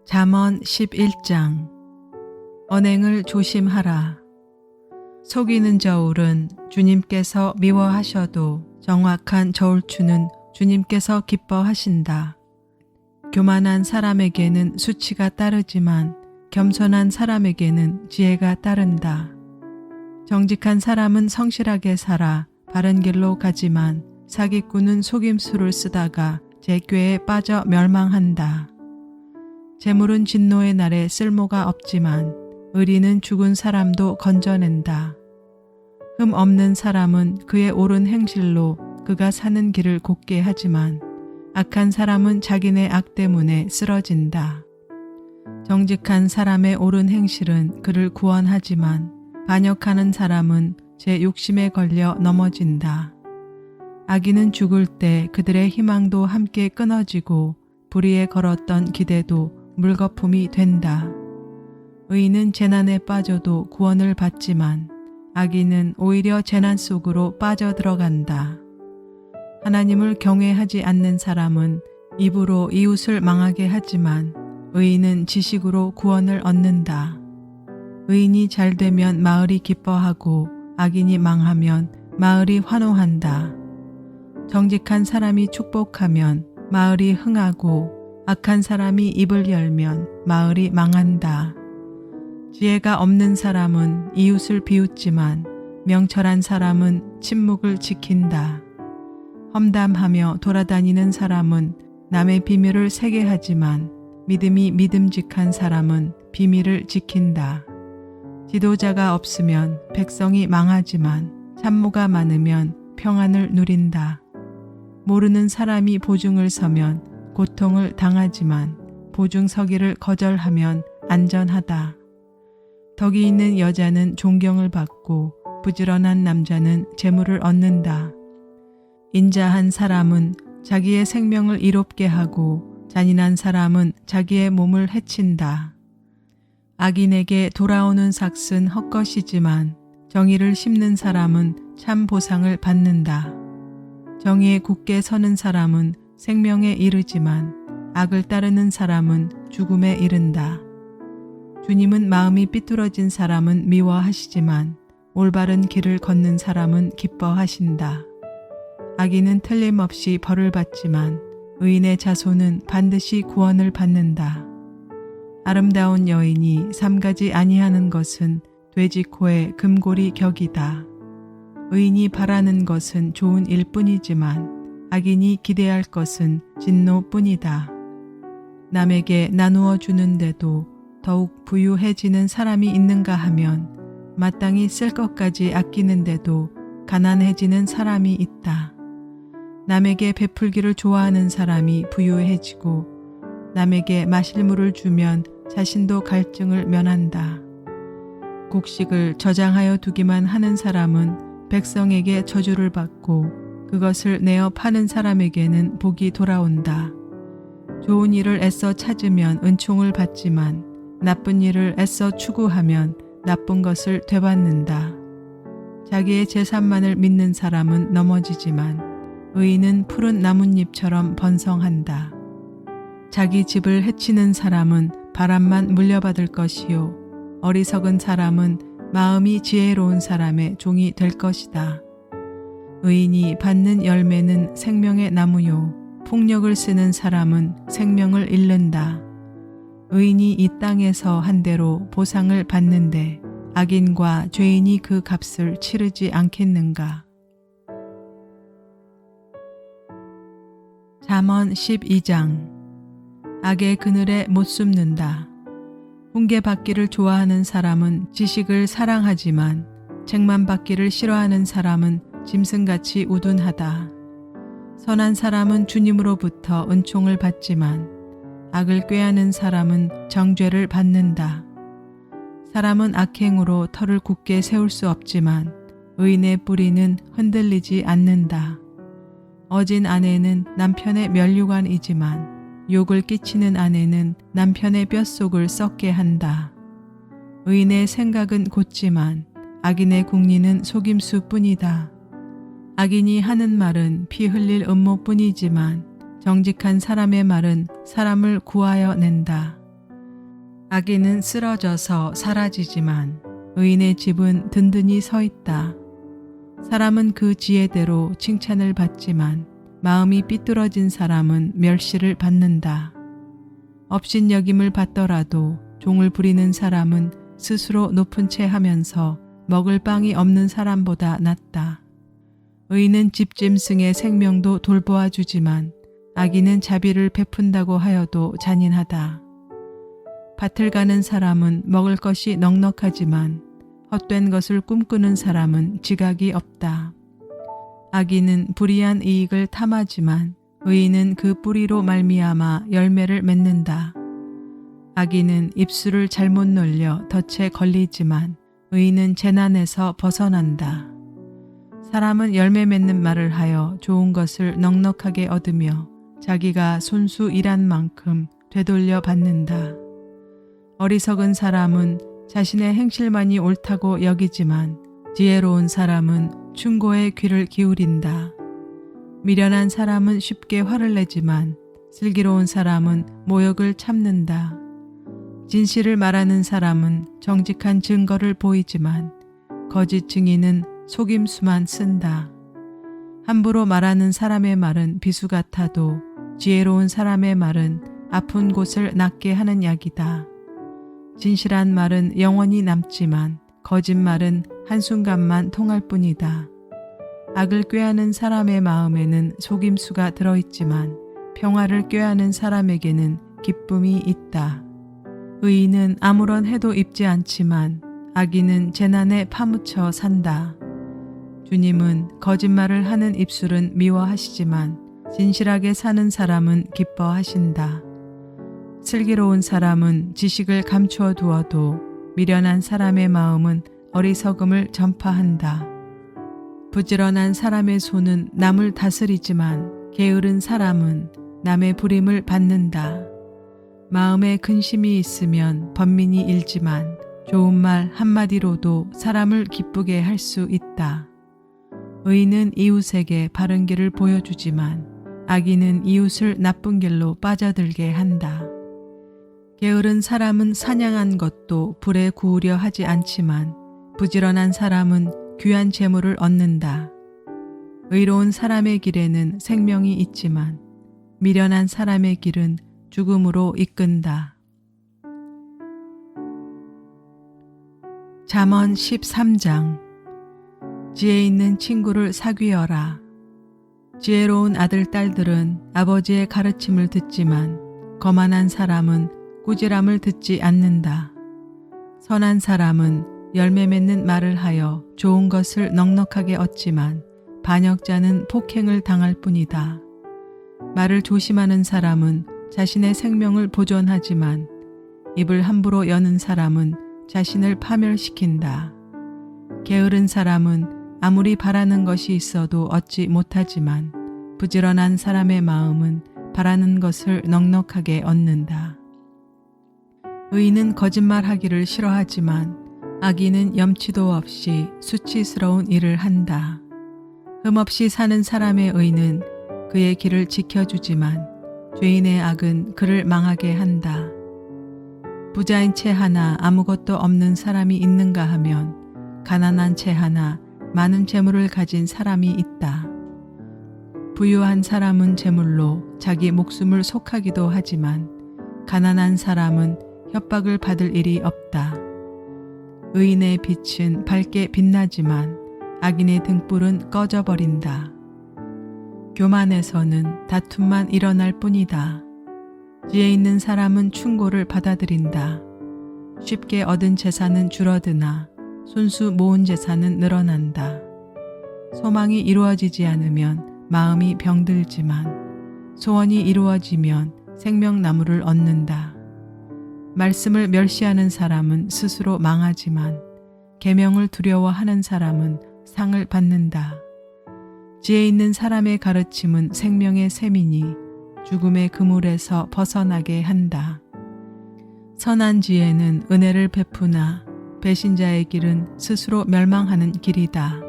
잠언 11장. 언행을 조심하라. 속이는 저울은 주님께서 미워하셔도 정확한 저울추는 주님께서 기뻐하신다. 교만한 사람에게는 수치가 따르지만 겸손한 사람에게는 지혜가 따른다. 정직한 사람은 성실하게 살아 바른 길로 가지만 사기꾼은 속임수를 쓰다가 제 꾀에 빠져 멸망한다. 재물은 진노의 날에 쓸모가 없지만 의리는 죽은 사람도 건져낸다. 흠 없는 사람은 그의 옳은 행실로 그가 사는 길을 곱게 하지만 악한 사람은 자기네 악 때문에 쓰러진다. 정직한 사람의 옳은 행실은 그를 구원하지만 반역하는 사람은 제 욕심에 걸려 넘어진다. 악인은 죽을 때 그들의 희망도 함께 끊어지고 불의에 걸었던 기대도 물거품이 된다. 의인은 재난에 빠져도 구원을 받지만 악인은 오히려 재난 속으로 빠져들어간다. 하나님을 경외하지 않는 사람은 입으로 이웃을 망하게 하지만 의인은 지식으로 구원을 얻는다. 의인이 잘되면 마을이 기뻐하고 악인이 망하면 마을이 환호한다. 정직한 사람이 축복하면 마을이 흥하고 악한 사람이 입을 열면 마을이 망한다. 지혜가 없는 사람은 이웃을 비웃지만 명철한 사람은 침묵을 지킨다. 험담하며 돌아다니는 사람은 남의 비밀을 새게 하지만 믿음이 믿음직한 사람은 비밀을 지킨다. 지도자가 없으면 백성이 망하지만 참모가 많으면 평안을 누린다. 모르는 사람이 보증을 서면 고통을 당하지만 보증 서기를 거절하면 안전하다. 덕이 있는 여자는 존경을 받고 부지런한 남자는 재물을 얻는다. 인자한 사람은 자기의 생명을 이롭게 하고 잔인한 사람은 자기의 몸을 해친다. 악인에게 돌아오는 삭은 헛것이지만 정의를 심는 사람은 참 보상을 받는다. 정의에 굳게 서는 사람은 생명에 이르지만 악을 따르는 사람은 죽음에 이른다. 주님은 마음이 삐뚤어진 사람은 미워하시지만 올바른 길을 걷는 사람은 기뻐하신다. 악인은 틀림없이 벌을 받지만 의인의 자손은 반드시 구원을 받는다. 아름다운 여인이 삼가지 아니하는 것은 돼지 코의 금고리 격이다. 의인이 바라는 것은 좋은 일뿐이지만 악인이 기대할 것은 진노뿐이다. 남에게 나누어 주는데도 더욱 부유해지는 사람이 있는가 하면 마땅히 쓸 것까지 아끼는데도 가난해지는 사람이 있다. 남에게 베풀기를 좋아하는 사람이 부유해지고 남에게 마실 물을 주면 자신도 갈증을 면한다. 곡식을 저장하여 두기만 하는 사람은 백성에게 저주를 받고 그것을 내어 파는 사람에게는 복이 돌아온다. 좋은 일을 애써 찾으면 은총을 받지만 나쁜 일을 애써 추구하면 나쁜 것을 되받는다. 자기의 재산만을 믿는 사람은 넘어지지만 의인은 푸른 나뭇잎처럼 번성한다. 자기 집을 해치는 사람은 바람만 물려받을 것이요 어리석은 사람은 마음이 지혜로운 사람의 종이 될 것이다. 의인이 받는 열매는 생명의 나무요 폭력을 쓰는 사람은 생명을 잃는다. 의인이 이 땅에서 한 대로 보상을 받는데 악인과 죄인이 그 값을 치르지 않겠는가. 잠언 12장. 악의 그늘에 못 숨는다. 훈계받기를 좋아하는 사람은 지식을 사랑하지만 책만 받기를 싫어하는 사람은 짐승같이 우둔하다. 선한 사람은 주님으로부터 은총을 받지만 악을 꾀하는 사람은 정죄를 받는다. 사람은 악행으로 터를 굳게 세울 수 없지만 의인의 뿌리는 흔들리지 않는다. 어진 아내는 남편의 면류관이지만 욕을 끼치는 아내는 남편의 뼛속을 썩게 한다. 의인의 생각은 곧지만 악인의 궁리는 속임수뿐이다. 악인이 하는 말은 피 흘릴 음모뿐이지만 정직한 사람의 말은 사람을 구하여 낸다. 악인은 쓰러져서 사라지지만 의인의 집은 든든히 서 있다. 사람은 그 지혜대로 칭찬을 받지만 마음이 삐뚤어진 사람은 멸시를 받는다. 업신여김을 받더라도 종을 부리는 사람은 스스로 높은 채 하면서 먹을 빵이 없는 사람보다 낫다. 의인은 집짐승의 생명도 돌보아 주지만 악인은 자비를 베푼다고 하여도 잔인하다. 밭을 가는 사람은 먹을 것이 넉넉하지만 헛된 것을 꿈꾸는 사람은 지각이 없다. 악인은 불의한 이익을 탐하지만 의인은 그 뿌리로 말미암아 열매를 맺는다. 악인은 입술을 잘못 놀려 덫에 걸리지만 의인은 재난에서 벗어난다. 사람은 열매 맺는 말을 하여 좋은 것을 넉넉하게 얻으며 자기가 손수 일한 만큼 되돌려 받는다. 어리석은 사람은 자신의 행실만이 옳다고 여기지만 지혜로운 사람은 충고에 귀를 기울인다. 미련한 사람은 쉽게 화를 내지만 슬기로운 사람은 모욕을 참는다. 진실을 말하는 사람은 정직한 증거를 보이지만 거짓 증인은 속임수만 쓴다. 함부로 말하는 사람의 말은 비수 같아도 지혜로운 사람의 말은 아픈 곳을 낫게 하는 약이다. 진실한 말은 영원히 남지만 거짓말은 한순간만 통할 뿐이다. 악을 꾀하는 사람의 마음에는 속임수가 들어있지만 평화를 꾀하는 사람에게는 기쁨이 있다. 의인은 아무런 해도 입지 않지만 악인은 재난에 파묻혀 산다. 주님은 거짓말을 하는 입술은 미워하시지만 진실하게 사는 사람은 기뻐하신다. 슬기로운 사람은 지식을 감추어 두어도 미련한 사람의 마음은 어리석음을 전파한다. 부지런한 사람의 손은 남을 다스리지만 게으른 사람은 남의 부림을 받는다. 마음에 근심이 있으면 번민이 일지만 좋은 말 한마디로도 사람을 기쁘게 할 수 있다. 의인은 이웃에게 바른 길을 보여주지만 악인은 이웃을 나쁜 길로 빠져들게 한다. 게으른 사람은 사냥한 것도 불에 구우려 하지 않지만 부지런한 사람은 귀한 재물을 얻는다. 의로운 사람의 길에는 생명이 있지만 미련한 사람의 길은 죽음으로 이끈다. 잠언 13장. 지혜 있는 친구를 사귀어라. 지혜로운 아들 딸들은 아버지의 가르침을 듣지만 거만한 사람은 꾸지람을 듣지 않는다. 선한 사람은 열매 맺는 말을 하여 좋은 것을 넉넉하게 얻지만 반역자는 폭행을 당할 뿐이다. 말을 조심하는 사람은 자신의 생명을 보존하지만 입을 함부로 여는 사람은 자신을 파멸시킨다. 게으른 사람은 아무리 바라는 것이 있어도 얻지 못하지만 부지런한 사람의 마음은 바라는 것을 넉넉하게 얻는다. 의인은 거짓말하기를 싫어하지만 악인은 염치도 없이 수치스러운 일을 한다. 흠없이 사는 사람의 의는 그의 길을 지켜주지만 죄인의 악은 그를 망하게 한다. 부자인 채 하나 아무것도 없는 사람이 있는가 하면 가난한 채 하나 많은 재물을 가진 사람이 있다. 부유한 사람은 재물로 자기 목숨을 속하기도 하지만 가난한 사람은 협박을 받을 일이 없다. 의인의 빛은 밝게 빛나지만 악인의 등불은 꺼져버린다. 교만에서는 다툼만 일어날 뿐이다. 지혜 있는 사람은 충고를 받아들인다. 쉽게 얻은 재산은 줄어드나 손수 모은 재산은 늘어난다. 소망이 이루어지지 않으면 마음이 병들지만 소원이 이루어지면 생명나무를 얻는다. 말씀을 멸시하는 사람은 스스로 망하지만 계명을 두려워하는 사람은 상을 받는다. 지혜 있는 사람의 가르침은 생명의 샘이니 죽음의 그물에서 벗어나게 한다. 선한 지혜는 은혜를 베푸나 배신자의 길은 스스로 멸망하는 길이다.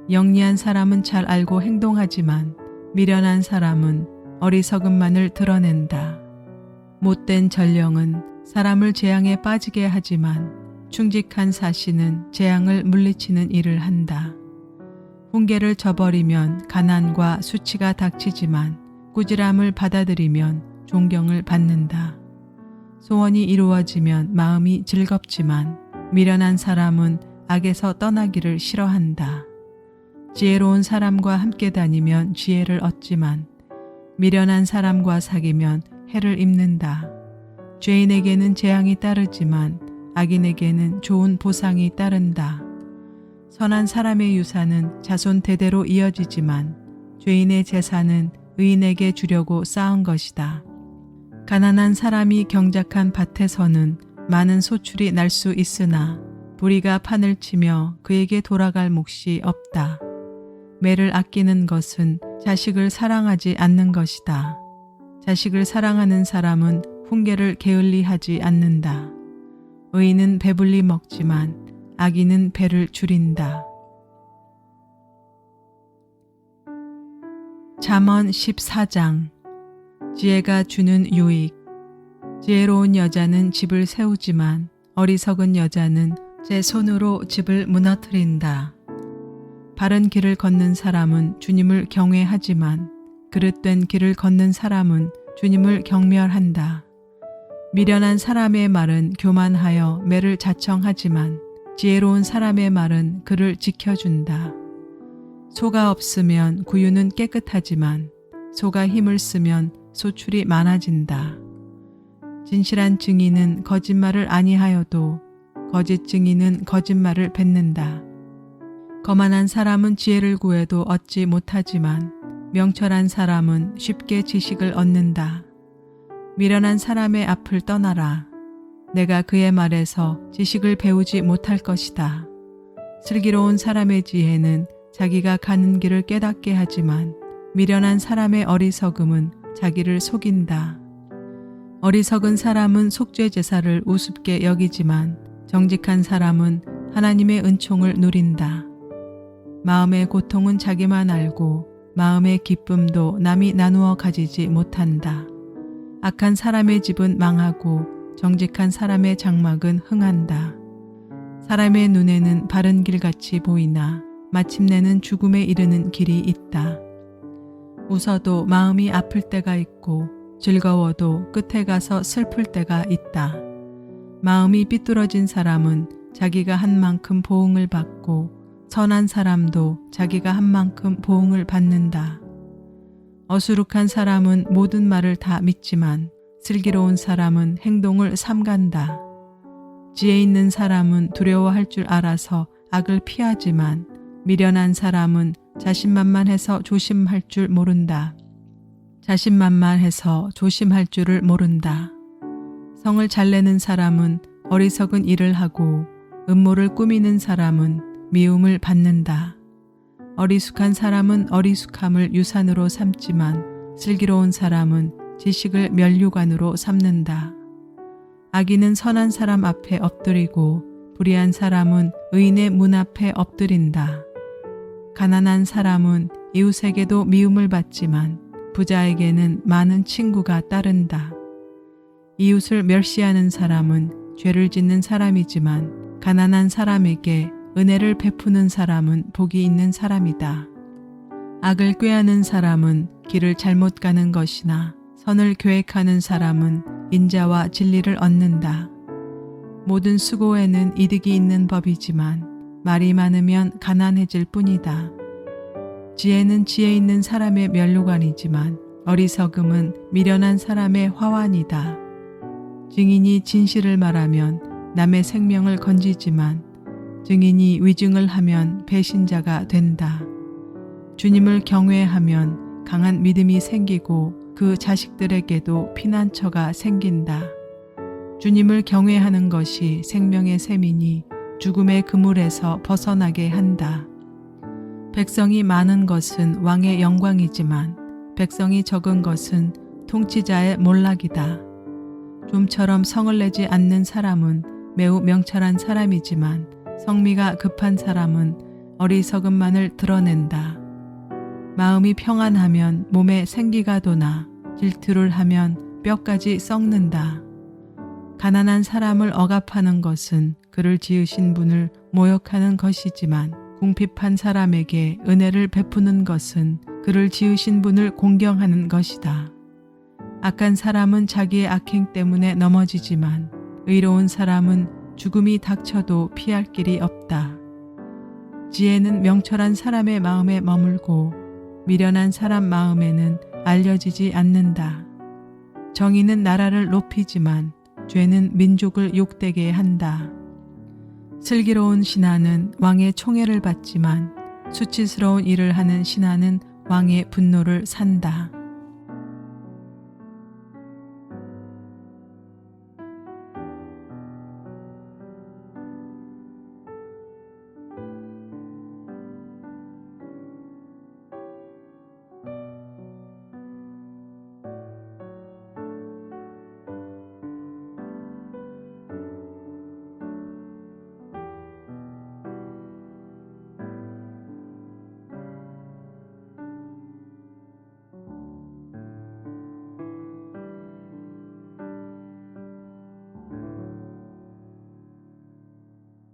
영리한 사람은 잘 알고 행동하지만 미련한 사람은 어리석음만을 드러낸다. 못된 전령은 사람을 재앙에 빠지게 하지만 충직한 사시는 재앙을 물리치는 일을 한다. 훈계를 저버리면 가난과 수치가 닥치지만 꾸지람을 받아들이면 존경을 받는다. 소원이 이루어지면 마음이 즐겁지만 미련한 사람은 악에서 떠나기를 싫어한다. 지혜로운 사람과 함께 다니면 지혜를 얻지만 미련한 사람과 사귀면 해를 입는다. 죄인에게는 재앙이 따르지만 악인에게는 좋은 보상이 따른다. 선한 사람의 유산은 자손 대대로 이어지지만 죄인의 재산은 의인에게 주려고 쌓은 것이다. 가난한 사람이 경작한 밭에서는 많은 소출이 날 수 있으나 부리가 판을 치며 그에게 돌아갈 몫이 없다. 매를 아끼는 것은 자식을 사랑하지 않는 것이다. 자식을 사랑하는 사람은 훈계를 게을리하지 않는다. 의인은 배불리 먹지만 악인은 배를 줄인다. 잠언 14장. 지혜가 주는 유익. 지혜로운 여자는 집을 세우지만 어리석은 여자는 제 손으로 집을 무너뜨린다. 바른 길을 걷는 사람은 주님을 경외하지만 그릇된 길을 걷는 사람은 주님을 경멸한다. 미련한 사람의 말은 교만하여 매를 자청하지만 지혜로운 사람의 말은 그를 지켜준다. 소가 없으면 구유는 깨끗하지만 소가 힘을 쓰면 소출이 많아진다. 진실한 증인은 거짓말을 아니하여도 거짓 증인은 거짓말을 뱉는다. 거만한 사람은 지혜를 구해도 얻지 못하지만 명철한 사람은 쉽게 지식을 얻는다. 미련한 사람의 앞을 떠나라. 내가 그의 말에서 지식을 배우지 못할 것이다. 슬기로운 사람의 지혜는 자기가 가는 길을 깨닫게 하지만 미련한 사람의 어리석음은 자기를 속인다. 어리석은 사람은 속죄 제사를 우습게 여기지만 정직한 사람은 하나님의 은총을 누린다. 마음의 고통은 자기만 알고 마음의 기쁨도 남이 나누어 가지지 못한다. 악한 사람의 집은 망하고 정직한 사람의 장막은 흥한다. 사람의 눈에는 바른 길같이 보이나 마침내는 죽음에 이르는 길이 있다. 웃어도 마음이 아플 때가 있고 즐거워도 끝에 가서 슬플 때가 있다. 마음이 삐뚤어진 사람은 자기가 한 만큼 보응을 받고 선한 사람도 자기가 한 만큼 보응을 받는다. 어수룩한 사람은 모든 말을 다 믿지만 슬기로운 사람은 행동을 삼간다. 지혜 있는 사람은 두려워할 줄 알아서 악을 피하지만 미련한 사람은 자신만만해서 조심할 줄 모른다. 자신만만해서 조심할 줄을 모른다. 성을 잘 내는 사람은 어리석은 일을 하고 음모를 꾸미는 사람은 미움을 받는다. 어리숙한 사람은 어리숙함을 유산으로 삼지만 슬기로운 사람은 지식을 면류관으로 삼는다. 악인은 선한 사람 앞에 엎드리고 불의한 사람은 의인의 문 앞에 엎드린다. 가난한 사람은 이웃에게도 미움을 받지만 부자에게는 많은 친구가 따른다. 이웃을 멸시하는 사람은 죄를 짓는 사람이지만 가난한 사람에게 은혜를 베푸는 사람은 복이 있는 사람이다. 악을 꾀하는 사람은 길을 잘못 가는 것이나 선을 계획하는 사람은 인자와 진리를 얻는다. 모든 수고에는 이득이 있는 법이지만 말이 많으면 가난해질 뿐이다. 지혜는 지혜 있는 사람의 면류관이지만 어리석음은 미련한 사람의 화환이다. 증인이 진실을 말하면 남의 생명을 건지지만 증인이 위증을 하면 배신자가 된다. 주님을 경외하면 강한 믿음이 생기고 그 자식들에게도 피난처가 생긴다. 주님을 경외하는 것이 생명의 셈이니 죽음의 그물에서 벗어나게 한다. 백성이 많은 것은 왕의 영광이지만 백성이 적은 것은 통치자의 몰락이다. 좀처럼 성을 내지 않는 사람은 매우 명철한 사람이지만 성미가 급한 사람은 어리석음만을 드러낸다. 마음이 평안하면 몸에 생기가 도나 질투를 하면 뼈까지 썩는다. 가난한 사람을 억압하는 것은 그를 지으신 분을 모욕하는 것이지만 궁핍한 사람에게 은혜를 베푸는 것은 그를 지으신 분을 공경하는 것이다. 악한 사람은 자기의 악행 때문에 넘어지지만 의로운 사람은 죽음이 닥쳐도 피할 길이 없다. 지혜는 명철한 사람의 마음에 머물고 미련한 사람 마음에는 알려지지 않는다. 정의는 나라를 높이지만 죄는 민족을 욕되게 한다. 슬기로운 신하는 왕의 총애를 받지만 수치스러운 일을 하는 신하는 왕의 분노를 산다.